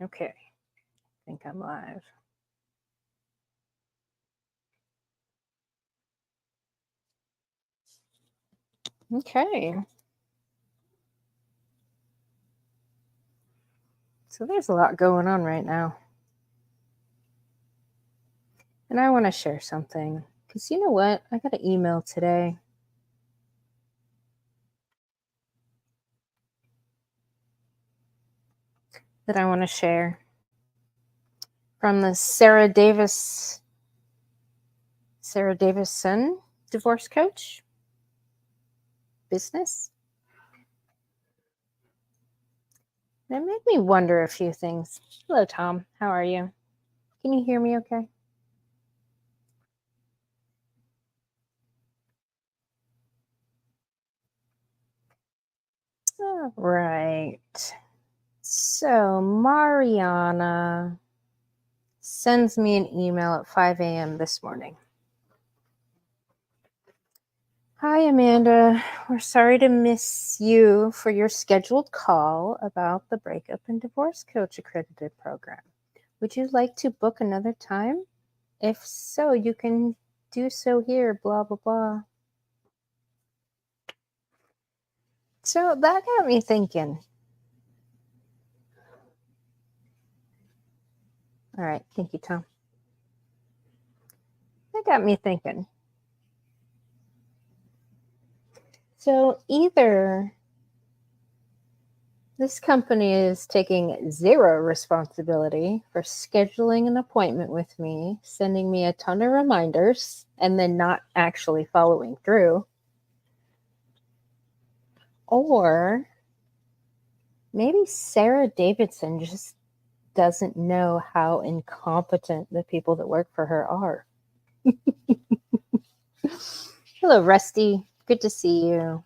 Okay, I think I'm live. Okay. So there's a lot going on right now. And I want to share something. Because you know what? I got an email today. That I want to share. From the Sara Davison Divorce Coach. Business. And it made me wonder a few things. Hello, Tom. How are you? Can you hear me okay? All right. So Mariana sends me an email at 5 a.m. this morning. Hi, Amanda. We're sorry to miss you for your scheduled call about the Breakup and Divorce Coach accredited program. Would you like to book another time? If so, you can do so here, blah, blah, blah. So that got me thinking. All right. Thank you, Tom. That got me thinking. So either this company is taking zero responsibility for scheduling an appointment with me, sending me a ton of reminders, and then not actually following through. Or maybe Sara Davison just doesn't know how incompetent the people that work for her are. Hello, Rusty. Good to see you.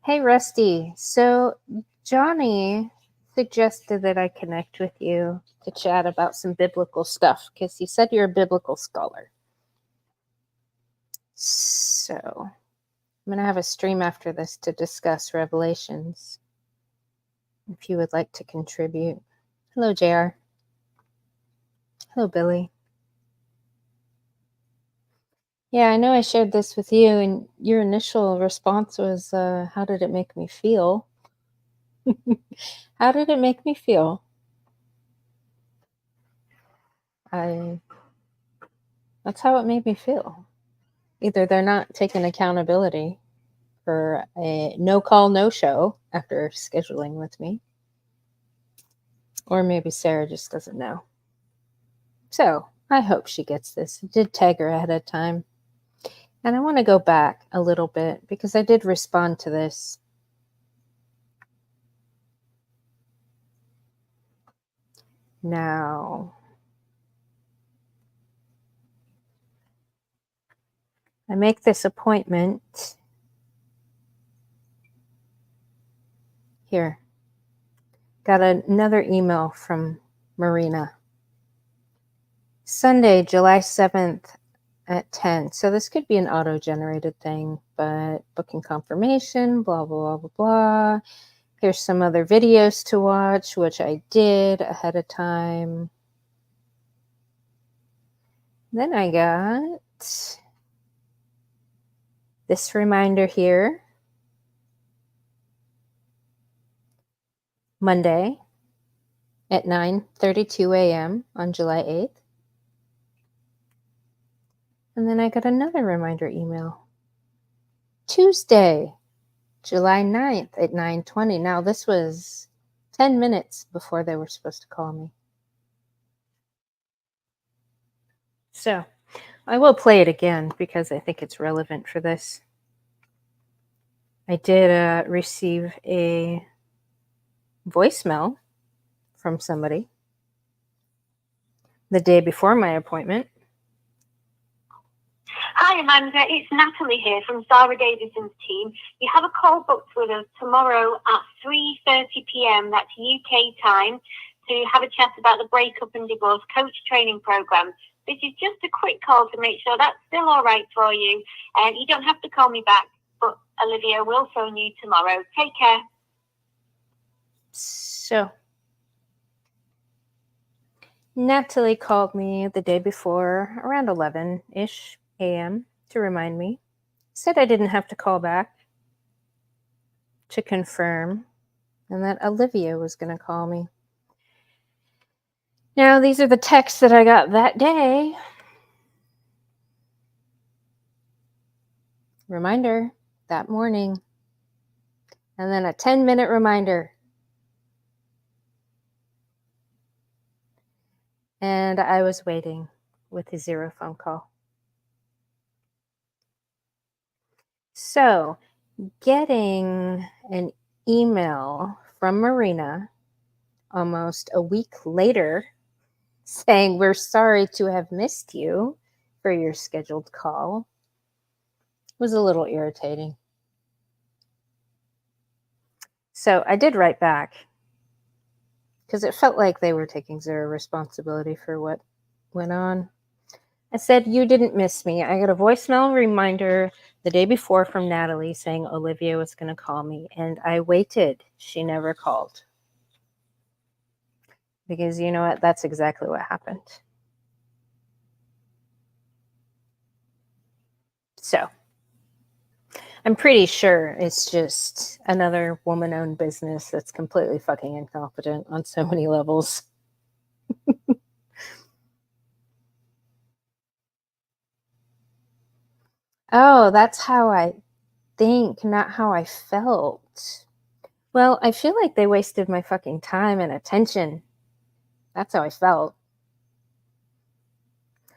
Hey, Rusty. So Johnny suggested that I connect with you to chat about some biblical stuff because he said you're a biblical scholar. So I'm going to have a stream after this to discuss Revelations. If you would like to contribute. Hello, JR. Hello, Billy. Yeah, I know I shared this with you, and your initial response was, how did it make me feel? How did it make me feel? That's how it made me feel. Either they're not taking accountability for a no call, no show after scheduling with me, or maybe Sara just doesn't know. So I hope she gets this. I did tag her ahead of time. And I want to go back a little bit because I did respond to this. Now, I make this appointment here. Got another email from Marina. Sunday, July 7th at 10. So this could be an auto-generated thing, but booking confirmation, blah, blah, blah, blah, blah. Here's some other videos to watch, which I did ahead of time. Then I got this reminder here. Monday at 9:32 a.m. on July 8th. And then I got another reminder email. Tuesday, July 9th at 9:20. Now this was 10 minutes before they were supposed to call me. So I will play it again because I think it's relevant for this. I did receive a voicemail from somebody the day before my appointment. Hi Amanda, it's Natalie here from Sara Davison's team. You have a call booked with us tomorrow at 3:30 p.m. That's UK time to have a chat about the Breakup and Divorce Coach training program. This is just a quick call to make sure that's still all right for you. And you don't have to call me back, but Olivia will phone you tomorrow. Take care. So Natalie called me the day before, around 11-ish a.m., to remind me. Said I didn't have to call back to confirm, and that Olivia was going to call me. Now, these are the texts that I got that day. Reminder that morning. And then a 10-minute reminder. And I was waiting with a 0 phone call. So, getting an email from Marina almost a week later saying, "We're sorry to have missed you for your scheduled call," was a little irritating. So I did write back because it felt like they were taking zero responsibility for what went on. I said, "You didn't miss me. I got a voicemail reminder the day before from Natalie saying Olivia was going to call me, and I waited. She never called." Because you know what? That's exactly what happened. So I'm pretty sure it's just another woman-owned business that's completely fucking incompetent on so many levels. Oh, that's how I think, not how I felt. Well, I feel like they wasted my fucking time and attention. That's how I felt.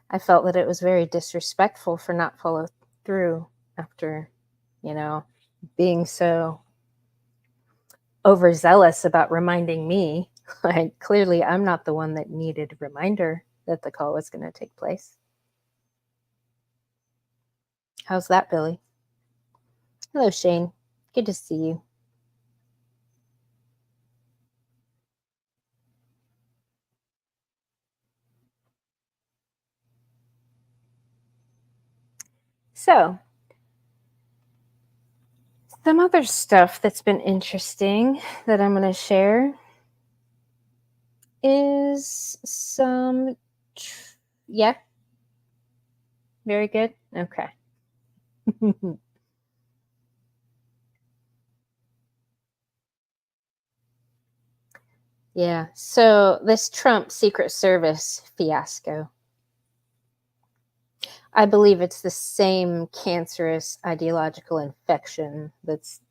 I felt that it was very disrespectful for not follow through after, being so overzealous about reminding me. Like, clearly I'm not the one that needed a reminder that the call was going to take place. How's that, Billy? Hello, Shane. Good to see you. So, some other stuff that's been interesting that I'm going to share is some... Yeah? Very good? Okay. Yeah. So this Trump Secret Service fiasco, I believe it's the same cancerous ideological infection that's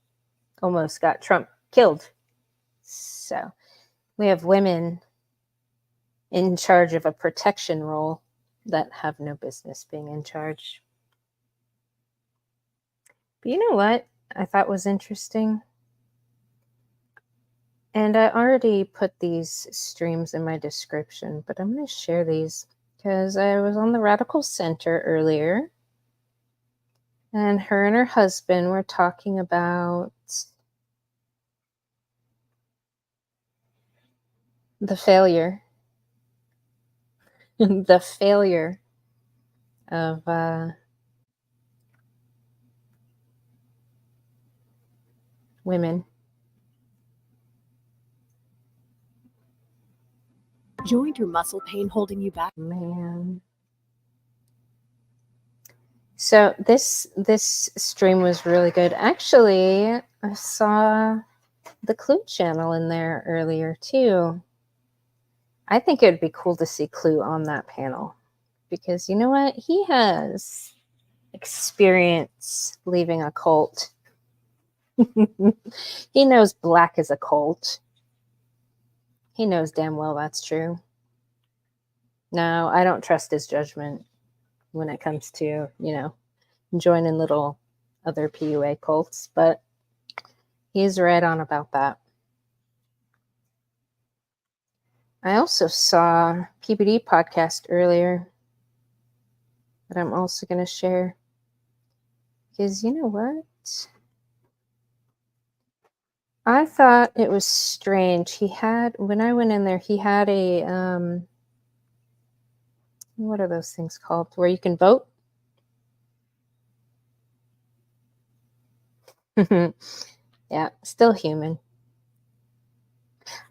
almost got Trump killed. So we have women in charge of a protection role that have no business being in charge. But you know what I thought was interesting? And I already put these streams in my description, but I'm going to share these because I was on the Radical Center earlier, and her and her husband were talking about the failure, the failure of women. Joint or muscle pain holding you back? Man. So this stream was really good. Actually, I saw the Clue channel in there earlier too. I think it would be cool to see Clue on that panel because you know what? He has experience leaving a cult. He knows black is a cult. He knows damn well that's true. No, I don't trust his judgment when it comes to, joining little other PUA cults, but he's right on about that. I also saw PBD podcast earlier that I'm also going to share because you know what? I thought it was strange. When I went in there, he had a, what are those things called? Where you can vote? Yeah, still human.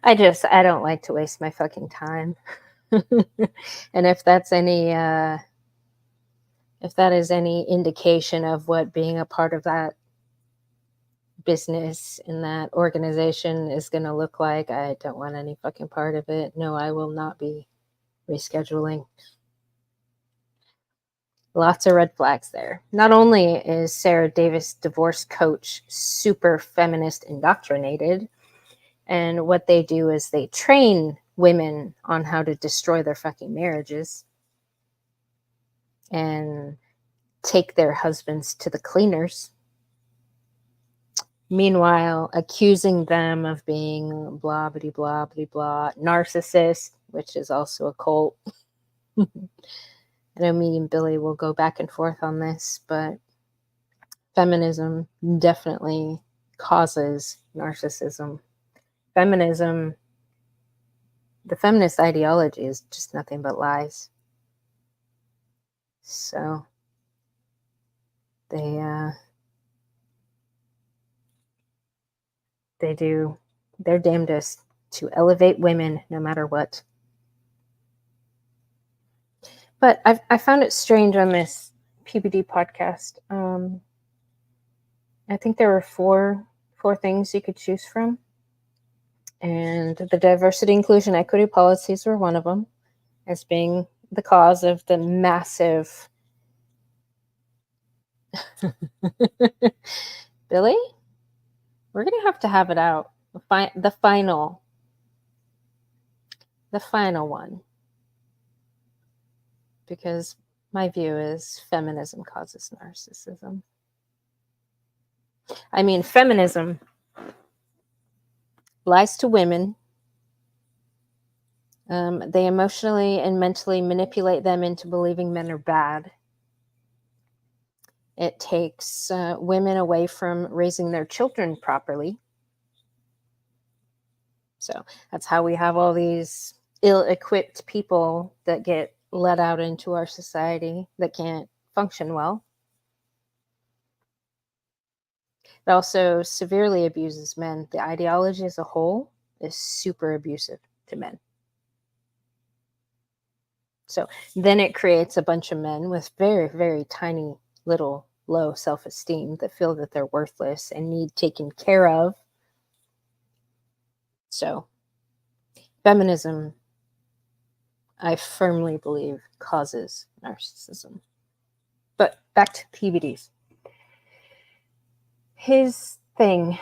I don't like to waste my fucking time. And if that's any if that is any indication of what being a part of that business in that organization is going to look like, I don't want any fucking part of it. No, I will not be rescheduling. Lots of red flags there. Not only is Sara Davis Divorce Coach super feminist indoctrinated, and what they do is they train women on how to destroy their fucking marriages and take their husbands to the cleaners. Meanwhile, accusing them of being blah, blah, blah, blah, blah, narcissist, which is also a cult. I know me and Billy will go back and forth on this, but feminism definitely causes narcissism. Feminism, the feminist ideology is just nothing but lies. So they do their damnedest to elevate women no matter what. But I found it strange on this PBD podcast. I think there were four things you could choose from. And the diversity, inclusion, equity policies were one of them, as being the cause of the massive... Billy? We're going to have it out. The final one. Because my view is feminism causes narcissism. I mean, feminism lies to women. They emotionally and mentally manipulate them into believing men are bad. It takes women away from raising their children properly. So that's how we have all these ill-equipped people that get let out into our society that can't function well. It also severely abuses men. The ideology as a whole is super abusive to men. So then it creates a bunch of men with very, very tiny, little, low self-esteem that feel that they're worthless and need taken care of. So feminism, I firmly believe, causes narcissism. But back to PBDs. His thing,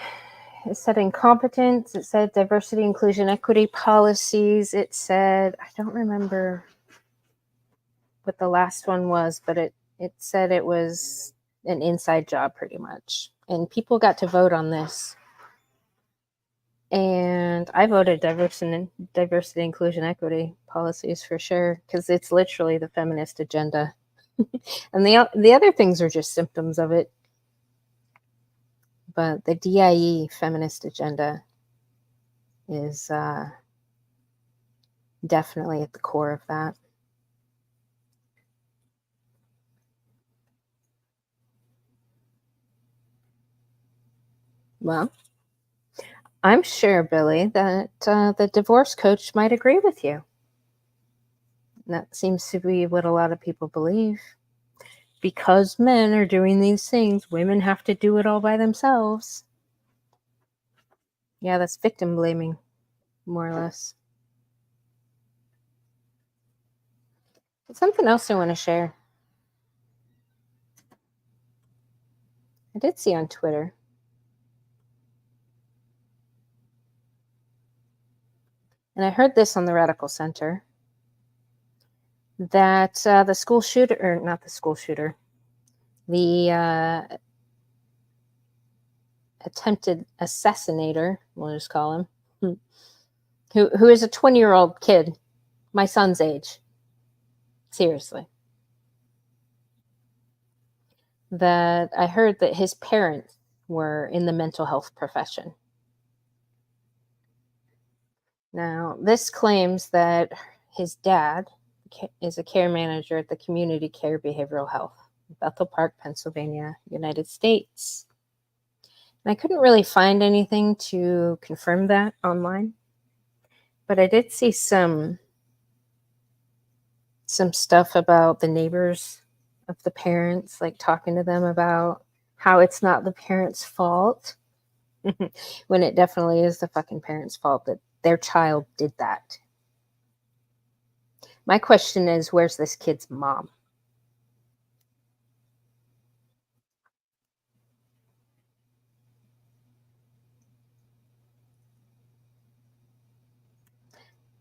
it said incompetence, it said diversity, inclusion, equity policies, it said, I don't remember what the last one was, but it said it was an inside job pretty much. And people got to vote on this. And I voted diversity, inclusion, equity policies for sure, because it's literally the feminist agenda. And the other things are just symptoms of it. But the DIE feminist agenda is definitely at the core of that. Well, I'm sure, Billy, that the divorce coach might agree with you. That seems to be what a lot of people believe. Because men are doing these things, women have to do it all by themselves. Yeah, that's victim blaming, more or less. But something else I want to share. I did see on Twitter. And I heard this on the Radical Center. That the school shooter, or not the school shooter, the attempted assassinator, we'll just call him, who is a 20-year-old kid, my son's age. Seriously. That I heard that his parents were in the mental health profession. Now, this claims that his dad is a care manager at the Community Care Behavioral Health, Bethel Park, Pennsylvania, United States. And I couldn't really find anything to confirm that online, but I did see some some stuff about the neighbors of the parents, like talking to them about how it's not the parents' fault when it definitely is the fucking parents' fault that their child did that. My question is, where's this kid's mom?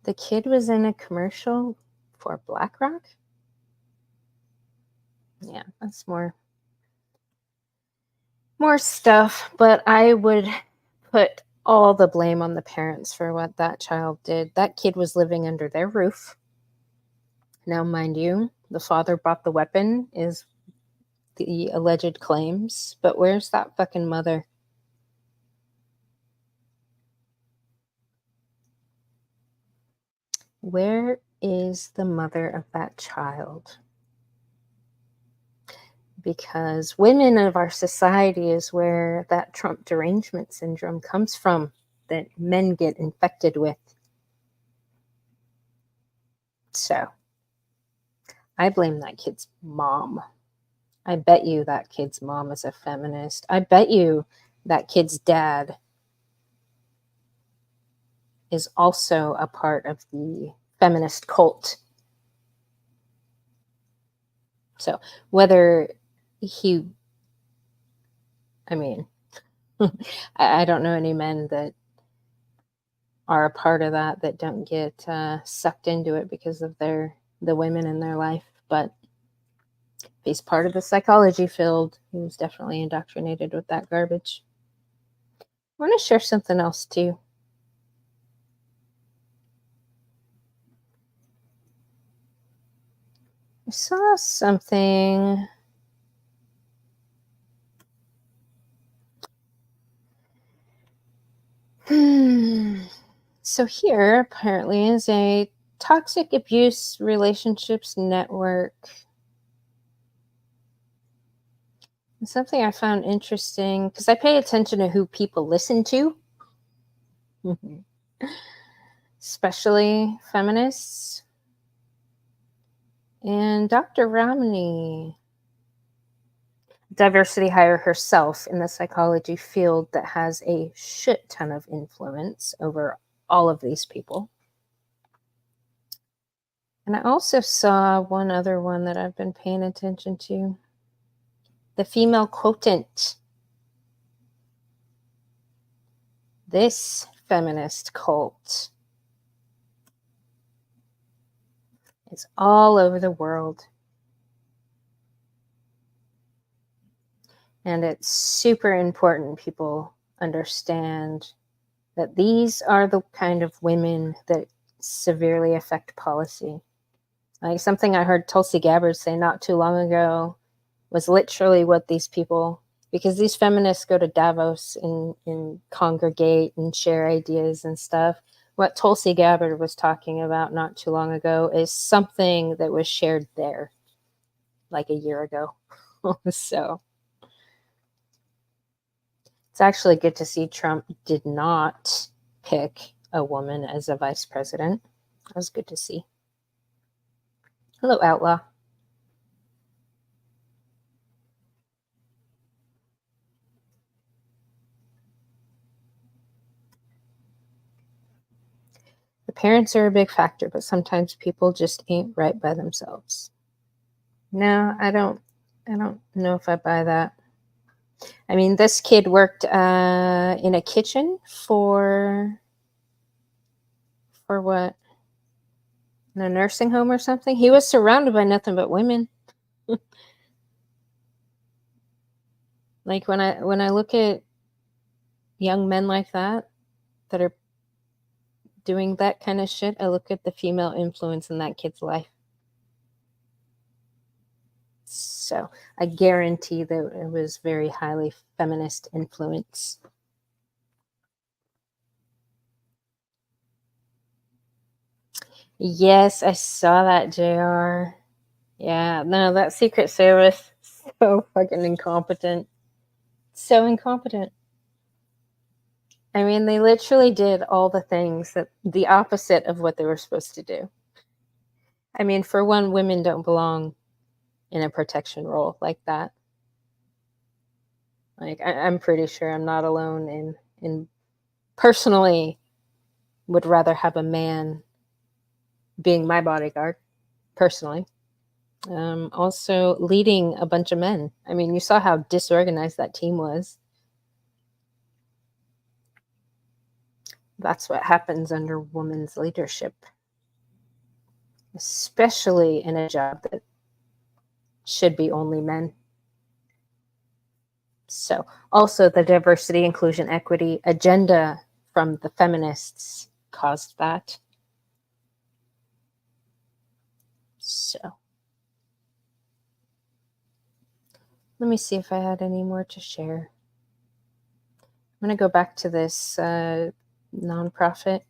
The kid was in a commercial for BlackRock? Yeah, that's more stuff, but I would put all the blame on the parents for what that child did. That kid was living under their roof. Now, mind you, the father bought the weapon, is the alleged claims, but where's that fucking mother? Where is the mother of that child? Because women of our society is where that Trump derangement syndrome comes from, that men get infected with. So I blame that kid's mom. I bet you that kid's mom is a feminist. I bet you that kid's dad is also a part of the feminist cult. So whether I mean, I don't know any men that are a part of that don't get sucked into it because of the women in their life. But if he's part of the psychology field, he was definitely indoctrinated with that garbage. I want to share something else too. I saw something. So here apparently is a toxic abuse relationships network. And something I found interesting, because I pay attention to who people listen to, especially feminists. And Dr. Romney, diversity hire herself in the psychology field, that has a shit ton of influence over all of these people. And I also saw one other one that I've been paying attention to. The female quotient. This feminist cult is all over the world. And it's super important people understand that these are the kind of women that severely affect policy. Like something I heard Tulsi Gabbard say not too long ago was literally what these people, because these feminists go to Davos and congregate and share ideas and stuff. What Tulsi Gabbard was talking about not too long ago is something that was shared there like a year ago. So it's actually good to see Trump did not pick a woman as a vice president. That was good to see. Hello, Outlaw. The parents are a big factor, but sometimes people just ain't right by themselves. No, I don't know if I buy that. I mean, this kid worked in a kitchen for what? In a nursing home or something? He was surrounded by nothing but women. Like when I look at young men like that are doing that kind of shit, I look at the female influence in that kid's life. So I guarantee that it was very highly feminist influence. Yes, I saw that, JR. Yeah, no, that Secret Service, so fucking incompetent. So incompetent. I mean, they literally did all the things that the opposite of what they were supposed to do. I mean, for one, women don't belong in a protection role like that. Like, I'm pretty sure I'm not alone in personally would rather have a man being my bodyguard, personally. Also leading a bunch of men. I mean, you saw how disorganized that team was. That's what happens under women's leadership, especially in a job that should be only men. So also the diversity, inclusion, equity agenda from the feminists caused that. So let me see if I had any more to share. I'm going to go back to this nonprofit.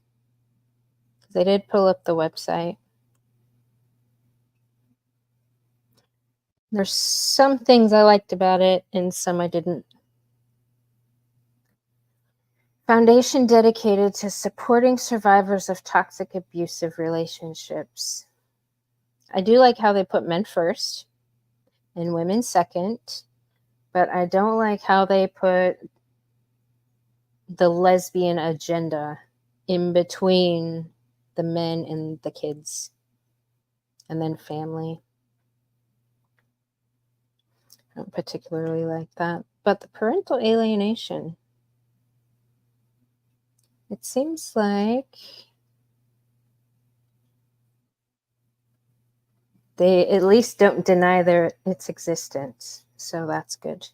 They did pull up the website. There's some things I liked about it and some I didn't. Foundation dedicated to supporting survivors of toxic abusive relationships. I do like how they put men first and women second, but I don't like how they put the lesbian agenda in between the men and the kids and then family. I don't particularly like that. But the parental alienation, it seems like they at least don't deny its existence. So that's good.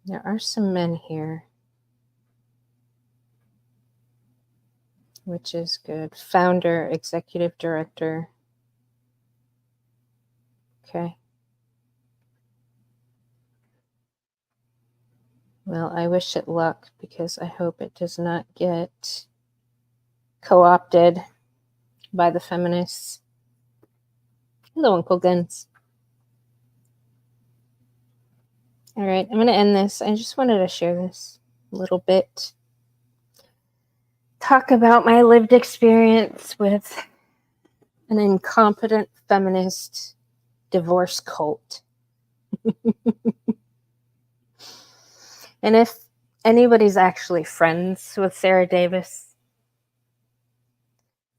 There are some men here, which is good. Founder, executive director. Okay. Well, I wish it luck because I hope it does not get co-opted by the feminists. Hello, Uncle Guns. All right, I'm going to end this. I just wanted to share this a little bit. Talk about my lived experience with an incompetent feminist divorce cult. And if anybody's actually friends with Sara Davis,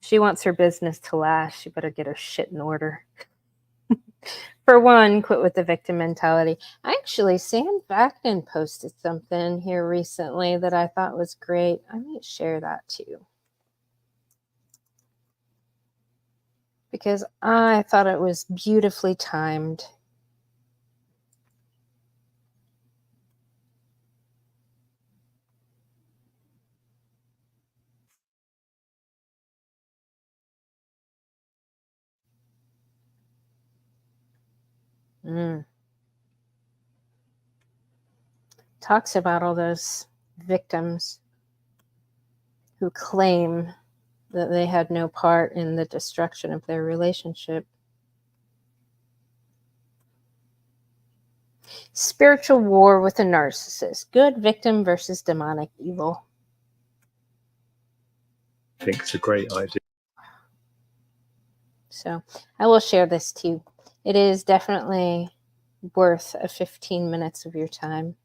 if she wants her business to last, she better get her shit in order. For one, quit with the victim mentality. Actually, Sam Vaknin posted something here recently that I thought was great. I might share that too, because I thought it was beautifully timed. Talks about all those victims who claim that they had no part in the destruction of their relationship. Spiritual war with a narcissist. Good victim versus demonic evil. I think it's a great idea. So I will share this too. It is definitely worth a 15 minutes of your time.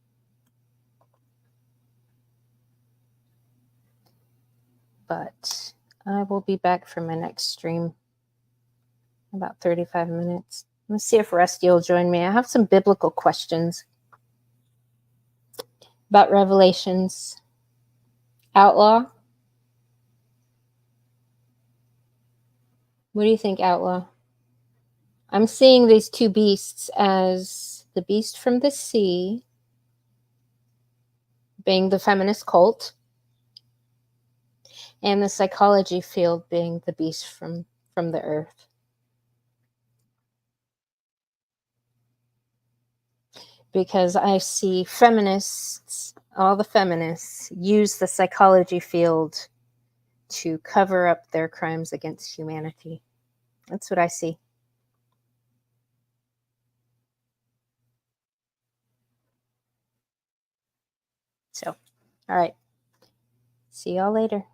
But I will be back for my next stream in about 35 minutes. Let's see if Rusty will join me. I have some biblical questions about Revelations. Outlaw? What do you think, Outlaw? I'm seeing these two beasts as the beast from the sea being the feminist cult, and the psychology field being the beast from the earth. Because I see feminists, all the feminists, use the psychology field to cover up their crimes against humanity. That's what I see. So, all right. See y'all later.